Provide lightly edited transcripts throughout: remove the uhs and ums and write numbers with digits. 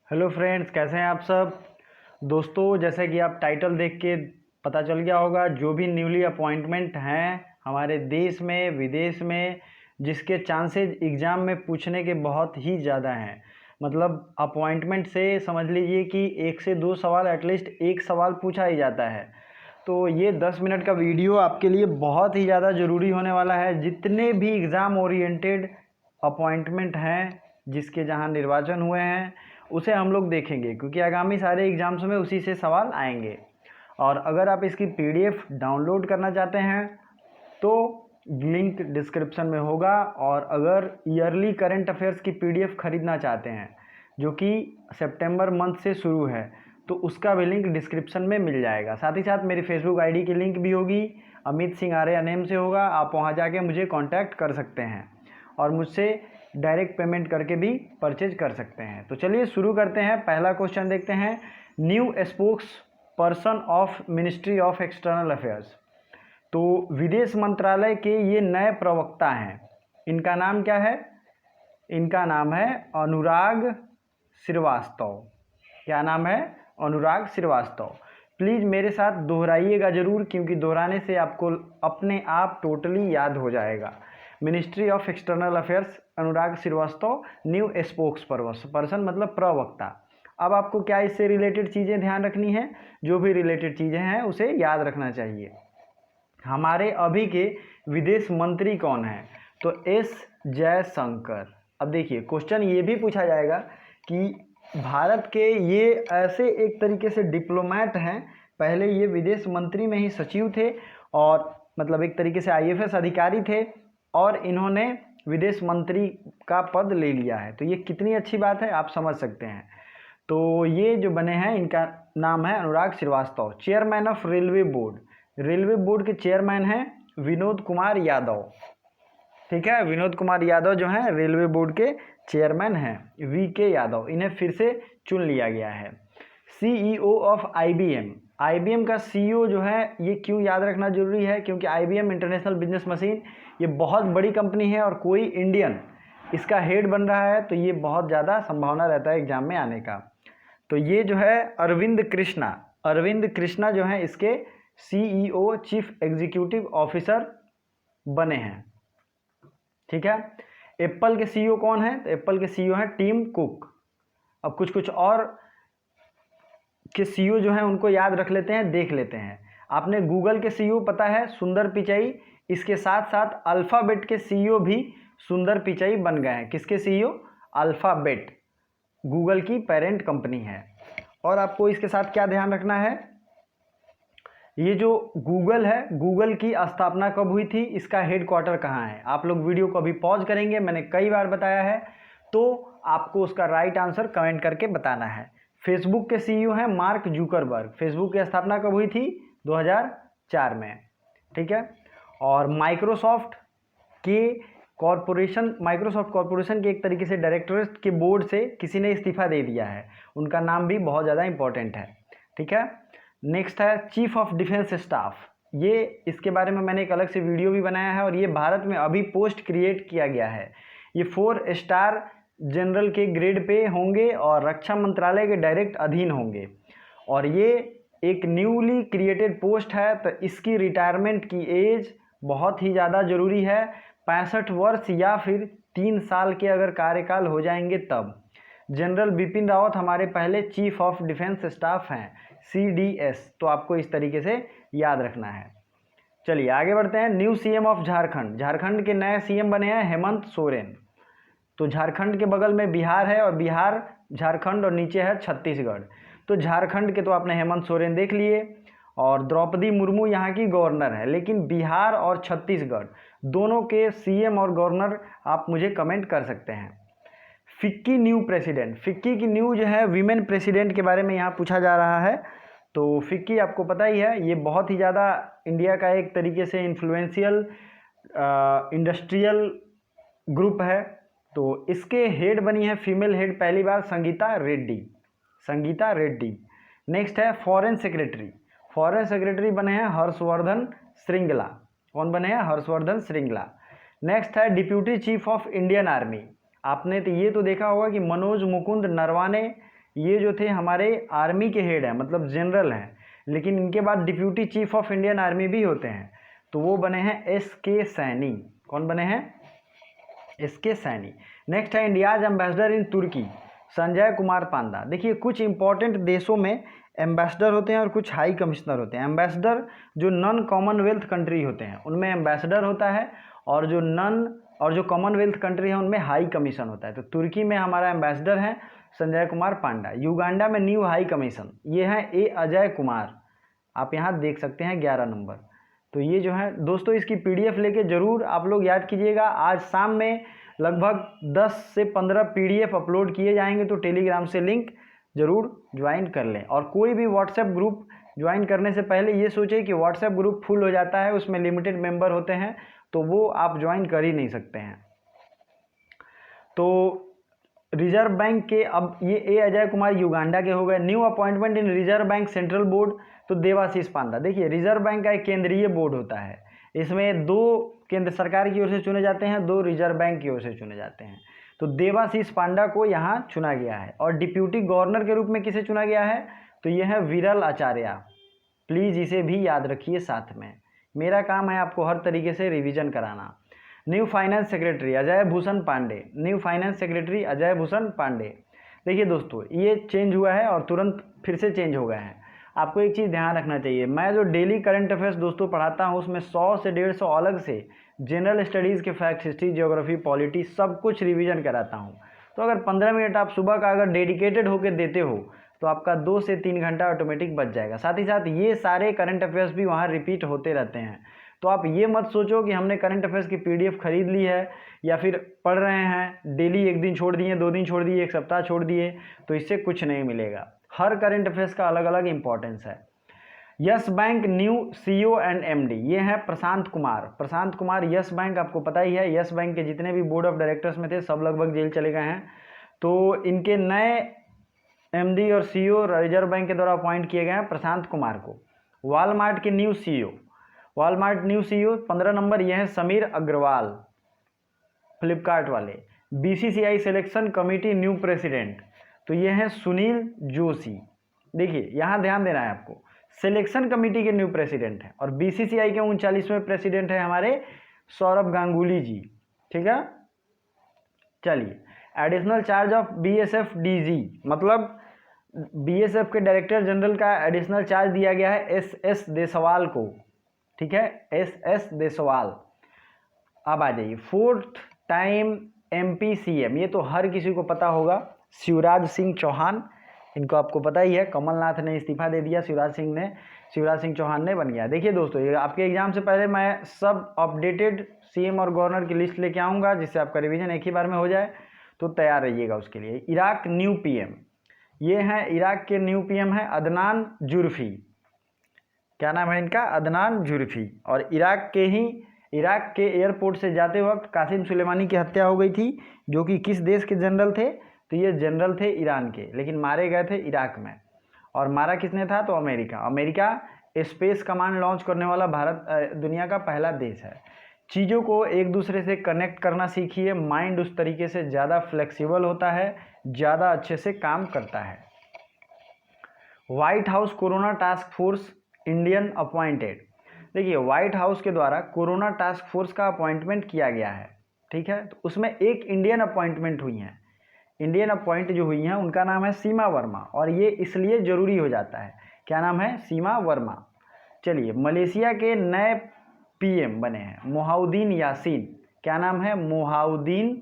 Hello friends, कैसे हैं आप सब। दोस्तों, जैसे कि आप टाइटल देख के पता चल गया होगा, जो भी न्यूली अपॉइंटमेंट हैं हमारे देश में विदेश में, जिसके चांसेस एग्ज़ाम में पूछने के बहुत ही ज़्यादा हैं। मतलब अपॉइंटमेंट से समझ लीजिए कि 1 से 2 सवाल, एटलीस्ट एक सवाल पूछा ही जाता है। तो ये 10 मिनट का वीडियो आपके लिए बहुत ही ज़्यादा ज़रूरी होने वाला है। जितने भी एग्ज़ाम ओरिएंटेड अपॉइंटमेंट हैं, जिसके जहां निर्वाचन हुए हैं, उसे हम लोग देखेंगे, क्योंकि आगामी सारे एग्ज़ाम्स में उसी से सवाल आएंगे। और अगर आप इसकी पीडीएफ डाउनलोड करना चाहते हैं तो लिंक डिस्क्रिप्शन में होगा। और अगर ईयरली करंट अफेयर्स की पीडीएफ खरीदना चाहते हैं, जो कि सितंबर मंथ से शुरू है, तो उसका भी लिंक डिस्क्रिप्शन में मिल जाएगा। साथ ही साथ मेरी फेसबुक आईडी की लिंक भी होगी, अमित सिंह आर्या नेम से होगा। आप वहां जाके मुझे कांटेक्ट कर सकते हैं और मुझसे डायरेक्ट पेमेंट करके भी परचेज कर सकते हैं। तो चलिए शुरू करते हैं। पहला क्वेश्चन देखते हैं। New spokes person of ministry of external affairs. तो विदेश मंत्रालय के ये नए प्रवक्ता हैं। इनका नाम क्या है? इनका नाम है अनुराग श्रीवास्तव। क्या नाम है? अनुराग श्रीवास्तव। प्लीज़ मेरे साथ दोहराइएगा ज़रूर, क्योंकि दोहराने से आपको अपने आप टोटली याद हो जाएगा। Ministry of external affairs, Anurag Srivastava, new spokesperson मतलब प्रवक्ता। अब आपको क्या इससे रिलेटेड चीज़ें ध्यान रखनी है? जो भी रिलेटेड चीज़ें हैं उसे याद रखना चाहिए। हमारे अभी के विदेश मंत्री कौन हैं? तो एस जयशंकर। अब देखिए, क्वेश्चन ये भी पूछा जाएगा कि भारत के ये ऐसे एक तरीके से डिप्लोमेट हैं, पहले ये विदेश मंत्री में ही सचिव थे और मतलब एक तरीके से आईएफएस अधिकारी थे, और इन्होंने विदेश मंत्री का पद ले लिया है। तो ये कितनी अच्छी बात है, आप समझ सकते हैं। तो ये जो बने हैं, इनका नाम है Anurag Srivastava. Chairman of railway board. Railway board के चेयरमैन हैं विनोद कुमार यादव। ठीक है, विनोद कुमार यादव जो हैं रेलवे बोर्ड के चेयरमैन हैं, वीके यादव। इन्हें फिर से चुन लिया गया है। CEO of IBM. आईबीएम का सीईओ जो है, ये क्यों याद रखना जरूरी है? क्योंकि आईबीएम इंटरनेशनल बिजनेस मशीन, ये बहुत बड़ी कंपनी है और कोई इंडियन इसका हेड बन रहा है, तो ये बहुत ज़्यादा संभावना रहता है एग्जाम में आने का। तो ये जो है अरविंद कृष्णा जो है इसके सीईओ, चीफ एग्जीक्यूटिव ऑफिसर बने हैं। ठीक है। एप्पल के सीईओ कौन है? तो एप्पल के सीईओ हैं टिम कुक। अब कुछ और के सीईओ जो हैं उनको याद रख लेते हैं, देख लेते हैं। आपने गूगल के सीईओ पता है सुंदर पिचाई, इसके साथ साथ अल्फाबेट के सीईओ भी सुंदर पिचाई बन गए हैं। किसके सीईओ? अल्फाबेट, गूगल की पेरेंट कंपनी है। और आपको इसके साथ क्या ध्यान रखना है, ये जो गूगल है, गूगल की स्थापना कब हुई थी, इसका हेडक्वार्टर कहाँ है? आप लोग वीडियो को अभी पॉज करेंगे, मैंने कई बार बताया है, तो आपको उसका राइट आंसर कमेंट करके बताना है। फेसबुक के सीईओ हैं मार्क जुकरबर्ग। फेसबुक की स्थापना कब हुई थी? 2004 में। ठीक है। और माइक्रोसॉफ्ट कॉरपोरेशन के एक तरीके से डायरेक्टरेट के बोर्ड से किसी ने इस्तीफा दे दिया है, उनका नाम भी बहुत ज़्यादा इंपॉर्टेंट है। ठीक है। नेक्स्ट है चीफ ऑफ डिफेंस स्टाफ। ये इसके बारे में मैंने एक अलग से वीडियो भी बनाया है, और ये भारत में अभी पोस्ट क्रिएट किया गया है। ये 4 स्टार जनरल के ग्रेड पे होंगे और रक्षा मंत्रालय के डायरेक्ट अधीन होंगे। और ये एक न्यूली क्रिएटेड पोस्ट है, तो इसकी रिटायरमेंट की एज बहुत ही ज़्यादा ज़रूरी है। 65 वर्ष या फिर 3 साल के अगर कार्यकाल हो जाएंगे तब। जनरल बिपिन रावत हमारे पहले चीफ ऑफ डिफेंस स्टाफ हैं, CDS। तो आपको इस तरीके से याद रखना है। चलिए आगे बढ़ते हैं। New CM of Jharkhand. Jharkhand के नए सीएम बने हैं हेमंत सोरेन। तो झारखंड के बगल में बिहार है, और बिहार, झारखंड और नीचे है छत्तीसगढ़। तो झारखंड के तो आपने हेमंत सोरेन देख लिए, और द्रौपदी मुर्मू यहाँ की गवर्नर है। लेकिन बिहार और छत्तीसगढ़ दोनों के सीएम और गवर्नर आप मुझे कमेंट कर सकते हैं। FICCI new president. फिक्की की न्यू जो है वीमेन प्रेसिडेंट के बारे में यहाँ पूछा जा रहा है। तो फिक्की आपको पता ही है, ये बहुत ही ज़्यादा इंडिया का एक तरीके से इन्फ्लुएंशियल इंडस्ट्रियल ग्रुप है। तो इसके हेड बनी है फीमेल हेड पहली बार संगीता रेड्डी। नेक्स्ट है फॉरेन सेक्रेटरी बने हैं हर्षवर्धन श्रृंगला। कौन बने हैं? हर्षवर्धन श्रृंगला। नेक्स्ट है deputy chief of Indian army. आपने तो ये तो देखा होगा कि मनोज मुकुंद नरवाने ये जो थे हमारे आर्मी के हेड हैं, मतलब जनरल हैं, लेकिन इनके बाद deputy chief of Indian army भी होते हैं, तो वो बने हैं एस.के. सैनी। कौन बने हैं? एस.के. सैनी। नेक्स्ट है इंडियाज एम्बेसडर इन तुर्की, संजय कुमार पांडा। देखिए कुछ इंपॉर्टेंट देशों में एम्बेसडर होते हैं और कुछ हाई कमिश्नर होते हैं। एम्बेसडर जो नॉन कॉमनवेल्थ कंट्री होते हैं उनमें एम्बेसडर होता है, और जो कॉमनवेल्थ कंट्री है उनमें हाई कमीशन होता है। तो तुर्की में हमारा एम्बेसडर है संजय कुमार पांडा। युगांडा में न्यू हाई कमीशन ये है ए अजय कुमार, आप यहाँ देख सकते हैं 11 नंबर। तो ये जो है दोस्तों, इसकी PDF लेके ज़रूर आप लोग याद कीजिएगा। आज शाम में लगभग 10 से 15 PDF अपलोड किए जाएंगे, तो टेलीग्राम से लिंक ज़रूर ज्वाइन कर लें। और कोई भी व्हाट्सएप ग्रुप ज्वाइन करने से पहले ये सोचें कि व्हाट्सएप ग्रुप फुल हो जाता है, उसमें लिमिटेड मेंबर होते हैं, तो वो आप ज्वाइन कर ही नहीं सकते हैं। तो रिजर्व बैंक के अब ये ए अजय कुमार युगांडा के हो गए। न्यू अपॉइंटमेंट इन रिजर्व बैंक सेंट्रल बोर्ड, तो देवाशीष पांडा। देखिए रिजर्व बैंक का एक केंद्रीय बोर्ड होता है, इसमें 2 केंद्र सरकार की ओर से चुने जाते हैं, 2 रिजर्व बैंक की ओर से चुने जाते हैं। तो देवाशीष पांडा को यहाँ चुना गया है। और डिप्यूटी गवर्नर के रूप में किसे चुना गया है? तो ये है विरल आचार्य। प्लीज़ इसे भी याद रखिए साथ में, मेरा काम है आपको हर तरीके से रिवीजन कराना। New finance secretary Ajay Bhushan Pandey, new finance secretary Ajay Bhushan Pandey. देखिए दोस्तों ये चेंज हुआ है और तुरंत फिर से चेंज हो गया है। आपको एक चीज़ ध्यान रखना चाहिए, मैं जो डेली करंट अफेयर्स दोस्तों पढ़ाता हूँ उसमें 100 से 150 अलग से जनरल स्टडीज़ के फैक्ट, हिस्ट्री, ज्योग्राफी, पॉलिटी सब कुछ रिवीजन कराता हूँ। तो अगर 15 मिनट आप सुबह का अगर डेडिकेटेड होकर देते हो तो आपका 2 से 3 घंटा ऑटोमेटिक बच जाएगा। साथ ही साथ ये सारे करंट अफेयर्स भी वहाँ रिपीट होते रहते हैं। तो आप ये मत सोचो कि हमने करंट अफेयर्स की PDF खरीद ली है या फिर पढ़ रहे हैं, डेली 1 दिन छोड़ दिए, 2 दिन छोड़ दिए, 1 सप्ताह छोड़ दिए, तो इससे कुछ नहीं मिलेगा। हर करंट अफेयर्स का अलग अलग इंपॉर्टेंस है। Yes bank new CEO and MD, ये है प्रशांत कुमार। प्रशांत कुमार यस बैंक आपको पता ही है, यस बैंक के जितने भी बोर्ड ऑफ डायरेक्टर्स में थे सब लगभग जेल चले गए हैं। तो इनके नए MD और CEO रिजर्व बैंक के द्वारा अपॉइंट किए गए हैं प्रशांत कुमार को। वॉलमार्ट के new CEO, Walmart new CEO 15 number, ये है समीर अग्रवाल, फ्लिपकार्ट वाले। BCCI selection committee new president, तो ये है सुनील जोशी। देखिए यहाँ ध्यान देना है आपको, सिलेक्शन कमेटी के न्यू प्रेसिडेंट हैं और BCCI के 39वें प्रेसिडेंट हैं हमारे सौरभ गांगुली जी। ठीक है, चलिए। Additional charge of BSF DG, मतलब BSF के डायरेक्टर जनरल का एडिशनल चार्ज दिया गया है SS देसवाल को। ठीक है, SS देसवाल। अब आ जाइए 4th टाइम MP CM, ये तो हर किसी को पता होगा, शिवराज सिंह चौहान। इनको आपको पता ही है, कमलनाथ ने इस्तीफा दे दिया, शिवराज सिंह चौहान ने बन गया। देखिए दोस्तों, ये आपके एग्जाम से पहले मैं सब अपडेटेड CM और गवर्नर की लिस्ट लेके आऊँगा, जिससे आपका रिवीजन एक ही बार में हो जाए, तो तैयार रहिएगा उसके लिए। इराक न्यू PM, ये हैं इराक के न्यू PM हैं अदनान जुर्फी। क्या नाम है इनका? अदनान जुर्फी। और इराक के एयरपोर्ट से जाते वक्त कासिम सुलेमानी की हत्या हो गई थी, जो कि किस देश के जनरल थे? तो ये जनरल थे ईरान के, लेकिन मारे गए थे इराक में। और मारा किसने था? तो अमेरिका स्पेस कमांड लॉन्च करने वाला भारत दुनिया का पहला देश है। चीज़ों को एक दूसरे से कनेक्ट करना सीखिए, माइंड उस तरीके से ज़्यादा फ्लेक्सिबल होता है, ज़्यादा अच्छे से काम करता है। White house corona task force Indian appointed, देखिए व्हाइट हाउस के द्वारा कोरोना टास्क फोर्स का अपॉइंटमेंट किया गया है। ठीक है, तो उसमें एक इंडियन अपॉइंटमेंट हुई हैं। इंडियन अपॉइंट जो हुई हैं उनका नाम है सीमा वर्मा, और ये इसलिए ज़रूरी हो जाता है। क्या नाम है? सीमा वर्मा। चलिए, मलेशिया के नए PM बने हैं मोहाउद्दीन यासीन। क्या नाम है? मोहाउद्दीन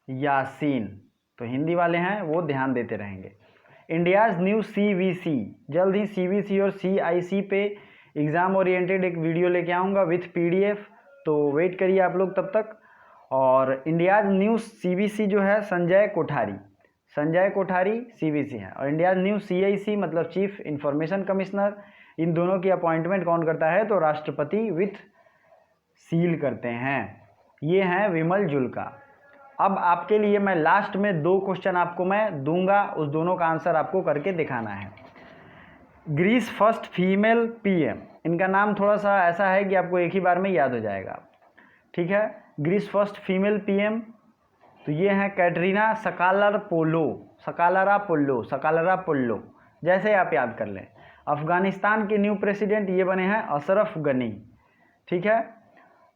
यासीन। तो हिंदी वाले हैं वो ध्यान देते रहेंगे। इंडियाज़ न्यू CVC, जल्द ही CVC और CIC पे एग्ज़ाम ओरिएंटेड एक वीडियो लेके आऊँगा विथ PDF, तो वेट करिए आप लोग तब तक। और इंडियाज़ न्यू CVC जो है संजय कोठारी CVC है, और इंडियाज़ न्यू CIC मतलब चीफ इंफॉर्मेशन कमिश्नर, इन दोनों की अपॉइंटमेंट कौन करता है? तो राष्ट्रपति विथ सील करते हैं। ये हैं विमल जुल्का। अब आपके लिए मैं लास्ट में 2 क्वेश्चन आपको मैं दूंगा, उस दोनों का आंसर आपको करके दिखाना है। ग्रीस फर्स्ट फीमेल PM, इनका नाम थोड़ा सा ऐसा है कि आपको एक ही बार में याद हो जाएगा। ठीक है, ग्रीस फर्स्ट फीमेल PM तो ये हैं कैटरीना सकालरापोलो, जैसे आप याद कर लें। अफ़गानिस्तान के न्यू प्रेसिडेंट ये बने हैं अशरफ गनी, ठीक है,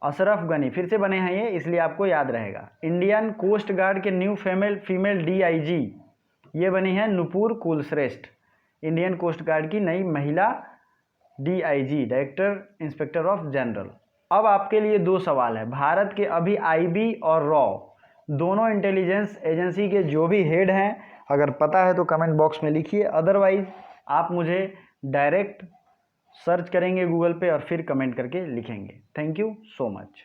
अशरफ गनी फिर से बने हैं ये, इसलिए आपको याद रहेगा। इंडियन कोस्ट गार्ड के न्यू फीमेल डीआईजी ये बनी है Nupur Kulshreshtha, Indian coast guard की नई महिला DIG, director inspector of general. अब आपके लिए दो सवाल है। भारत के अभी आईबी और रॉ दोनों इंटेलिजेंस एजेंसी के जो भी हेड हैं, अगर पता है तो कमेंट बॉक्स में लिखिए, अदरवाइज आप मुझे डायरेक्ट सर्च करेंगे गूगल पे और फिर कमेंट करके लिखेंगे। Thank you so much.